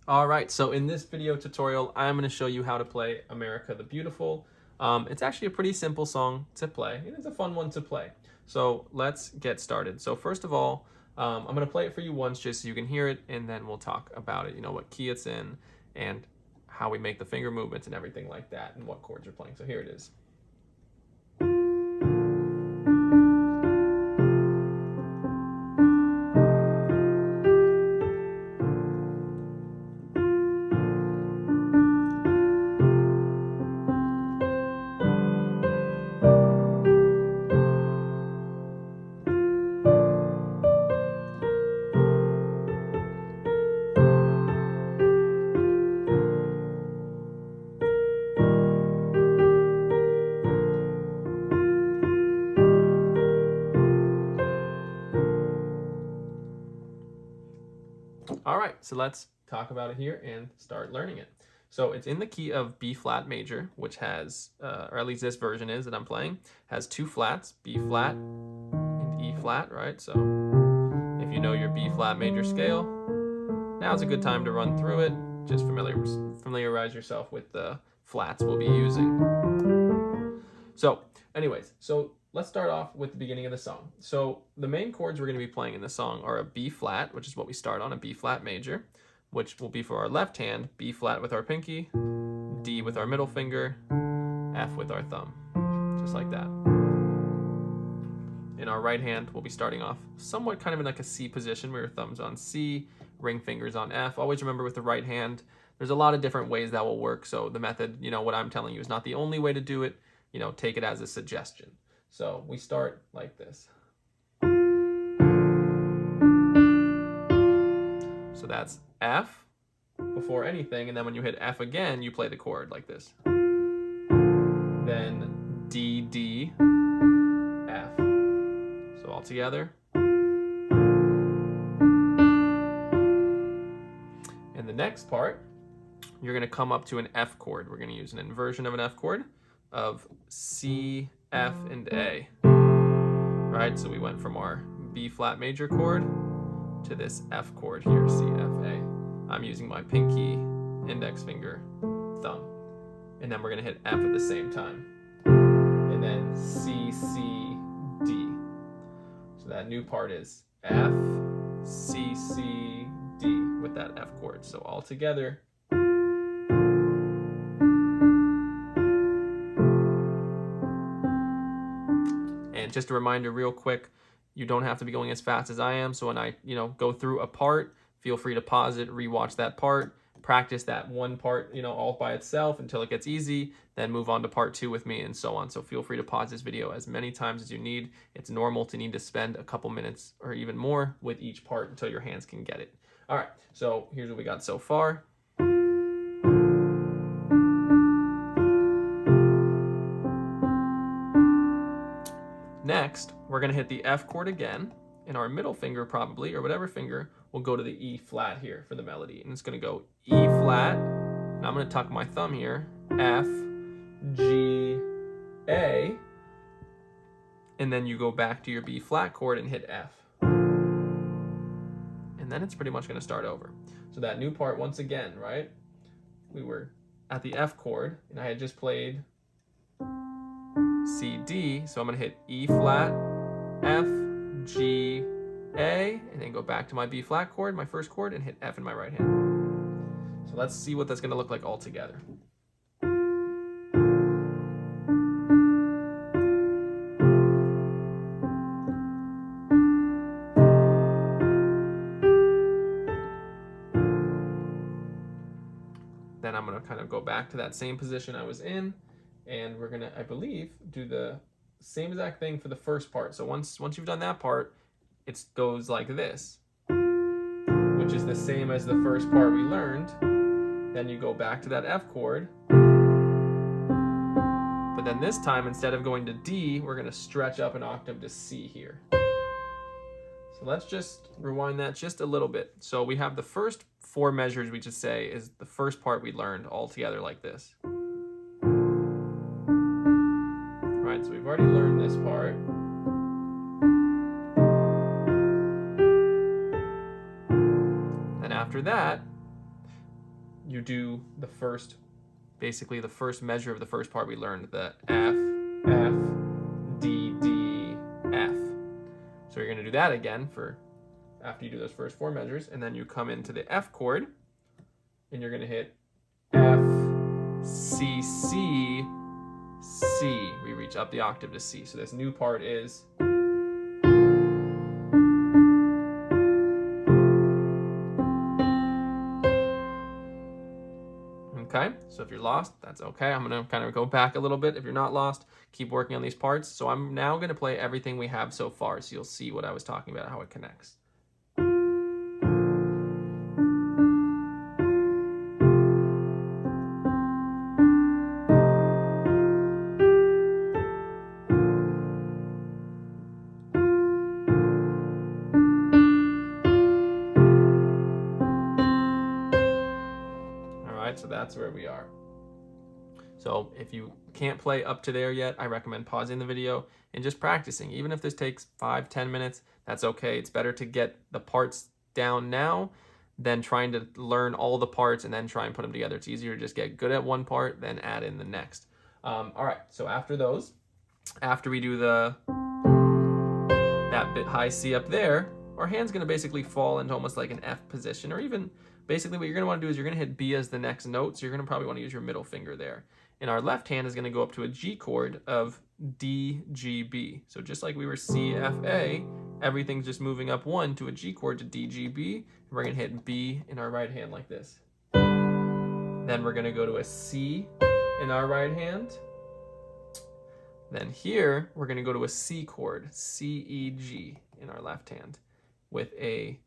All right, so in this video tutorial, I'm going to show you how to play America the Beautiful. It's actually a pretty simple song to play, and it's a fun one to play. So let's get started. So first of all, I'm going to play it for you once just so you can hear it, and then we'll talk about it, what key it's in, and how we make the finger movements and everything like that, and what chords you're playing. So here it is. All right, so let's talk about it here and start learning it. So it's in the key of B flat major, which has, or at least this version is that I'm playing, has two flats, B flat and E flat, right? So if you know your B flat major scale, now's a good time to run through it. Just familiarize yourself with the flats we'll be using. So anyways, let's start off with the beginning of the song. So the main chords we're going to be playing in the song are a B flat, which is what we start on, a B flat major, which will be for our left hand, B flat with our pinky, D with our middle finger, F with our thumb, just like that. In our right hand, we'll be starting off somewhat kind of in like a C position where your thumb's on C, ring fingers on F. Always remember with the right hand, there's a lot of different ways that will work. So the method, what I'm telling you is not the only way to do it. Take it as a suggestion. So we start like this. So that's F before anything, and then when you hit F again, you play the chord like this. Then D, D, F. So all together. In the next part, you're going to come up to an F chord. We're going to use an inversion of an F chord of C, F, and A. Right, so we went from our B flat major chord to this F chord here, C, F, A. I'm using my pinky, index finger, thumb. And then we're going to hit F at the same time. And then C, C, D. So that new part is F, C, C, D with that F chord. So all together. And just a reminder real quick, you don't have to be going as fast as I am. So when I, go through a part, feel free to pause it, rewatch that part, practice that one part, all by itself until it gets easy, then move on to part 2 with me and so on. So feel free to pause this video as many times as you need. It's normal to need to spend a couple minutes or even more with each part until your hands can get it. All right, so here's what we got so far. Next, we're going to hit the F chord again, and our middle finger probably, or whatever finger, will go to the E flat here for the melody. And it's going to go E flat, and I'm going to tuck my thumb here, F, G, A, and then you go back to your B flat chord and hit F. And then it's pretty much going to start over. So that new part, once again, right? We were at the F chord, and I had just played C, D, so I'm going to hit E flat, F, G, A, and then go back to my B flat chord, my first chord, and hit F in my right hand. So let's see what that's going to look like all together. Then I'm going to kind of go back to that same position I was in. And we're gonna, I believe, do the same exact thing for the first part. So once you've done that part, it goes like this, which is the same as the first part we learned. Then you go back to that F chord. But then this time, instead of going to D, we're gonna stretch up an octave to C here. So let's just rewind that just a little bit. So we have the first 4 measures we just say is the first part we learned all together like this. So we've already learned this part. Then after that, you do the first, basically the first measure of the first part we learned, the F, F, D, D, F. So you're going to do that again for after you do those first 4 measures, and then you come into the F chord, and you're going to hit F, C, C, C. We reach up the octave to C. So this new part is okay. So if you're lost, that's okay. I'm going to kind of go back a little bit. If you're not lost, keep working on these parts. So I'm now going to play everything we have so far, so you'll see what I was talking about, how it connects. So that's where we are. So if you can't play up to there yet, I recommend pausing the video and just practicing. Even if this takes 5-10 minutes, that's okay. It's better to get the parts down now than trying to learn all the parts and then try and put them together. It's easier to just get good at one part, then add in the next. All right, so after those, after we do that bit high C up there, our hand's gonna basically fall into almost like an F position, or even basically what you're gonna wanna do is you're gonna hit B as the next note, so you're gonna probably wanna use your middle finger there. And our left hand is gonna go up to a G chord of D, G, B. So just like we were C, F, A, everything's just moving up 1 to a G chord to D, G, B, and we're gonna hit B in our right hand like this. Then we're gonna go to a C in our right hand. Then here, we're gonna go to a C chord, C, E, G in our left hand, with a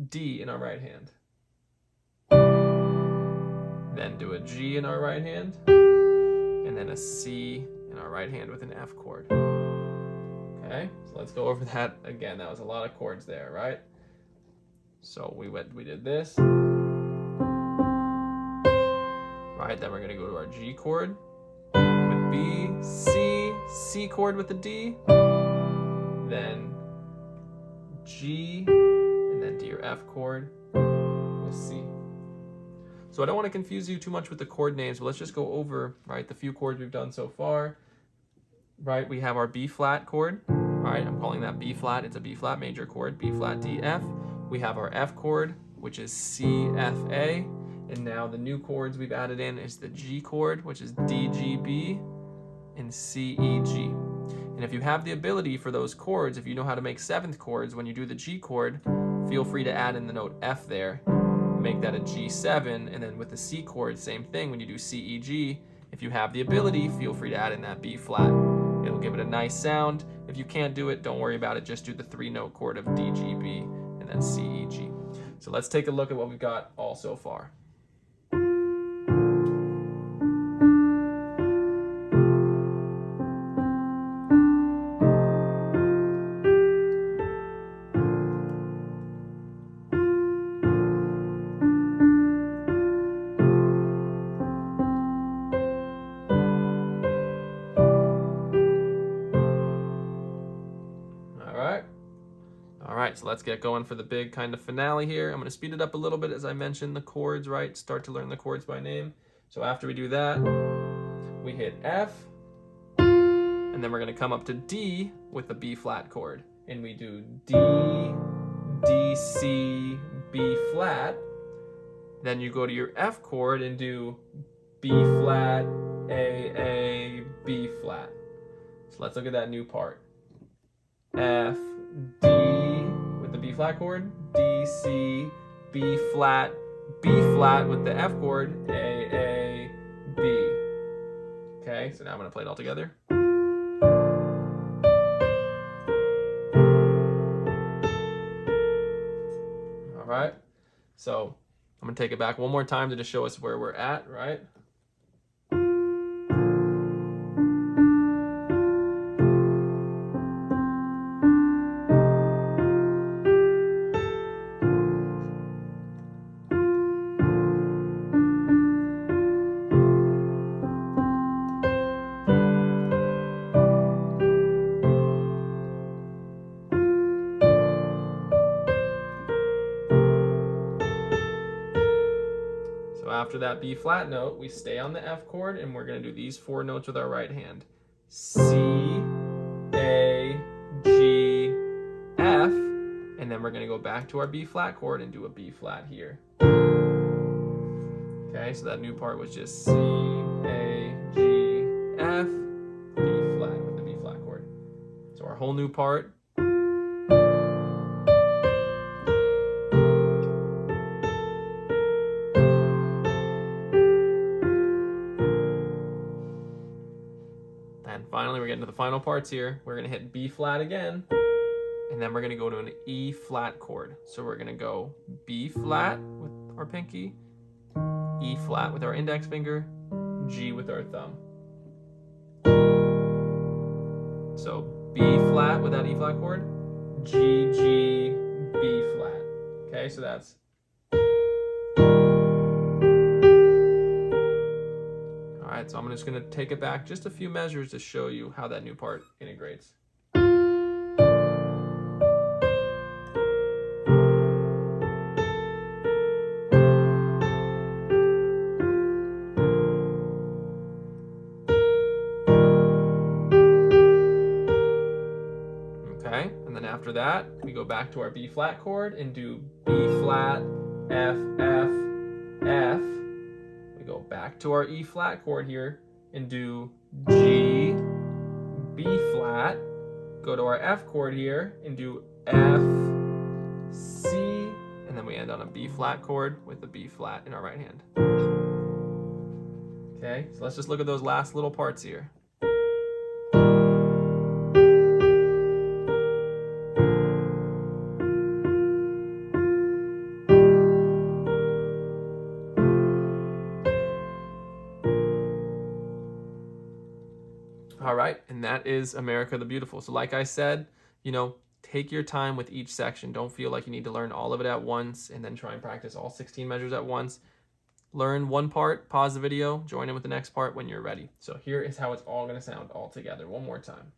D in our right hand. Then do a G in our right hand, and then a C in our right hand with an F chord. Okay, so let's go over that again. That was a lot of chords there, right? So we did this. Right, then we're gonna go to our G chord with B, C, C chord with the D, then G, and then to your F chord with C. So I don't want to confuse you too much with the chord names, but let's just go over, right, the few chords we've done so far. Right, we have our B flat chord, right, I'm calling that B flat, it's a B flat major chord, B flat, D, F. We have our F chord, which is C, F, A, and now the new chords we've added in is the G chord, which is D, G, B, and C, E, G. And if you have the ability for those chords, if you know how to make 7th chords, when you do the G chord, feel free to add in the note F there, make that a G7, and then with the C chord, same thing, when you do C, E, G, if you have the ability, feel free to add in that B flat. It'll give it a nice sound. If you can't do it, don't worry about it, just do the 3-note chord of D, G, B, and then C, E, G. So let's take a look at what we've got all so far. So let's get going for the big kind of finale here. I'm going to speed it up a little bit as I mentioned the chords, right? Start to learn the chords by name. So after we do that, we hit F, and then we're going to come up to D with the B flat chord. And we do D, D, C, B flat. Then you go to your F chord and do B flat, A, B flat. So let's look at that new part. F, D, with the B flat chord, D, C, B flat with the F chord, A, B. Okay, so now I'm going to play it all together. All right, so I'm going to take it back one more time to just show us where we're at, right? So after that B flat note, we stay on the F chord, and we're going to do these 4 notes with our right hand. C, A, G, F, and then we're going to go back to our B flat chord and do a B flat here. Okay, so that new part was just C, A, G, F, B flat with the B flat chord. So our whole new part. And finally, we're getting to the final parts here. We're going to hit B flat again, and then we're going to go to an E flat chord. So we're going to go B flat with our pinky, E flat with our index finger, G with our thumb. So B flat with that E flat chord, G, G, B flat. Okay, so that's. All right, so I'm just going to take it back just a few measures to show you how that new part integrates. Okay, and then after that, we go back to our B flat chord and do B flat, F, F, F. We go back to our E flat chord here and do G, B flat. Go to our F chord here and do F, C, and then we end on a B flat chord with the B flat in our right hand. Okay, so let's just look at those last little parts here. All right, and that is America the Beautiful. So like I said, take your time with each section. Don't feel like you need to learn all of it at once and then try and practice all 16 measures at once. Learn one part, pause the video, join in with the next part when you're ready. So here is how it's all going to sound all together one more time.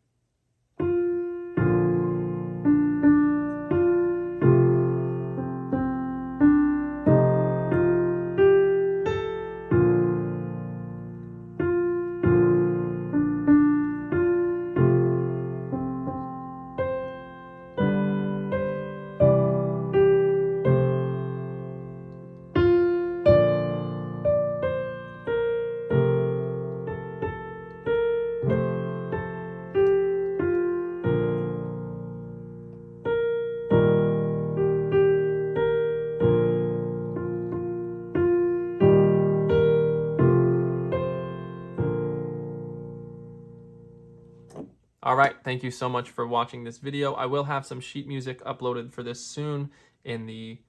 All right, thank you so much for watching this video. I will have some sheet music uploaded for this soon in the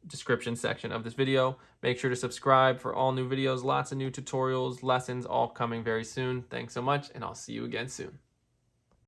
description section of this video. Make sure to subscribe for all new videos, lots of new tutorials, lessons all coming very soon. Thanks so much, and I'll see you again soon.